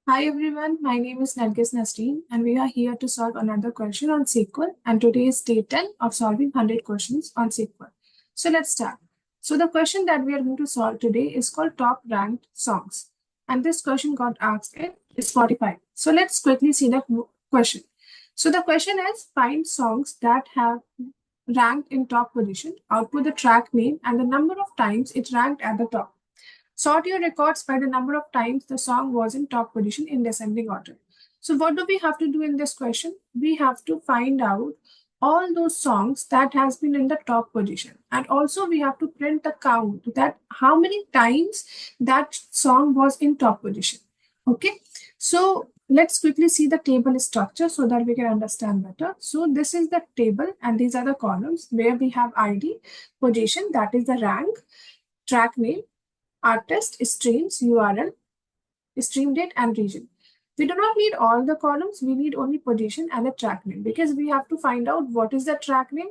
Hi everyone, my name is Nargis Nasreen and we are here to solve another question on SQL, and today is day 10 of solving 100 questions on SQL. So let's start. So the question that we are going to solve today is called top ranked songs, and this question got asked in Spotify. So let's quickly see the question. So the question is, find songs that have ranked in top position, output the track name and the number of times it ranked at the top. Sort your records by the number of times the song was in top position in descending order. So what do we have to do in this question? We have to find out all those songs that has been in the top position, and also we have to print the count that how many times that song was in top position. Okay, so let's quickly see the table structure so that we can understand better. So this is the table and these are the columns where we have ID, position, that is the rank, track name, artist, streams, URL, stream date, and region. We do not need all the columns. We need only position and the track name, because we have to find out what is the track name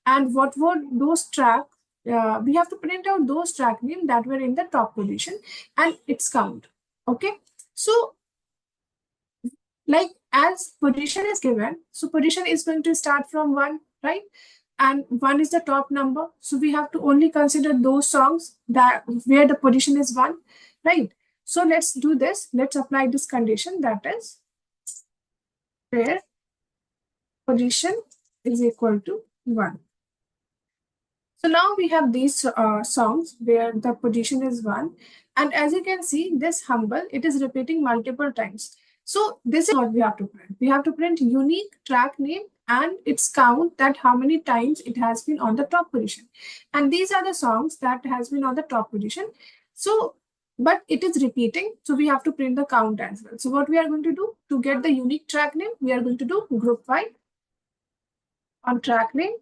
and what were those track. We have to print out those track name that were in the top position and its count. Okay. So like as position is given, so position is going to start from 1, right? And 1 is the top number. So we have to only consider those songs that where the position is 1, right? So let's do this. Let's apply this condition, that is where position is equal to 1. So now we have these songs where the position is 1. And as you can see, this humble, it is repeating multiple times. So this is what we have to print. We have to print unique track name and its count, that how many times it has been on the top position. And these are the songs that has been on the top position. So, but it is repeating. So we have to print the count as well. So what we are going to do to get the unique track name, we are going to do group by on track name,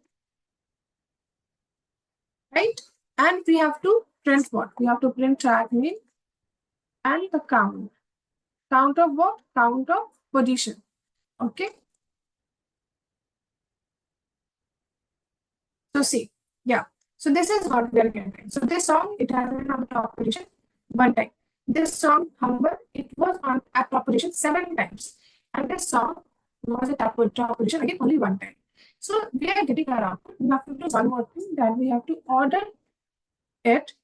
right? And we have to print what? We have to print track name and the count. Count of what? Count of position. Okay. So see, yeah. So this is what we are getting. So this song, it has been on the top position 1 time. This song, Humble, it was on at top position 7 times. And this song was at top position again only 1 time. So we are getting our output. We have to do one more thing, that we have to order it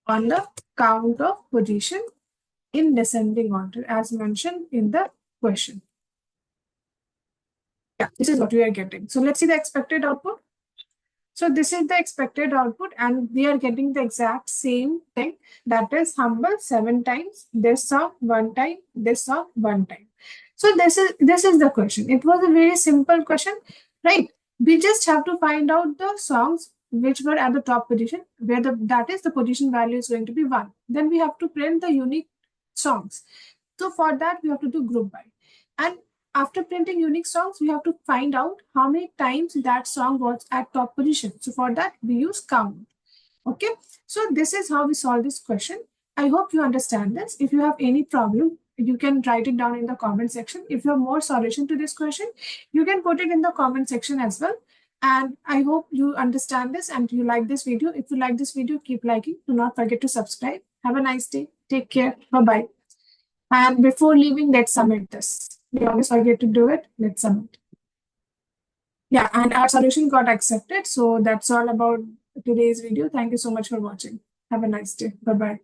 on the count of position in descending order as mentioned in the question. Yeah, this is what we are getting. So let's see the expected output. So this is the expected output and we are getting the exact same thing, that is Humble 7 times, this song 1 time, this song 1 time. So this is the question. It was a very simple question, right? We just have to find out the songs which were at the top position, where that is the position value is going to be 1. Then we have to print the unique songs. So for that, we have to do group by. And after printing unique songs, we have to find out how many times that song was at top position. So for that, we use count. Okay. So this is how we solve this question. I hope you understand this. If you have any problem, you can write it down in the comment section. If you have more solution to this question, you can put it in the comment section as well. And I hope you understand this and you like this video. If you like this video, keep liking. Do not forget to subscribe. Have a nice day. Take care. Bye-bye. And before leaving, let's submit this. We always forget to do it. Let's submit. Yeah, and our solution got accepted. So that's all about today's video. Thank you so much for watching. Have a nice day. Bye-bye.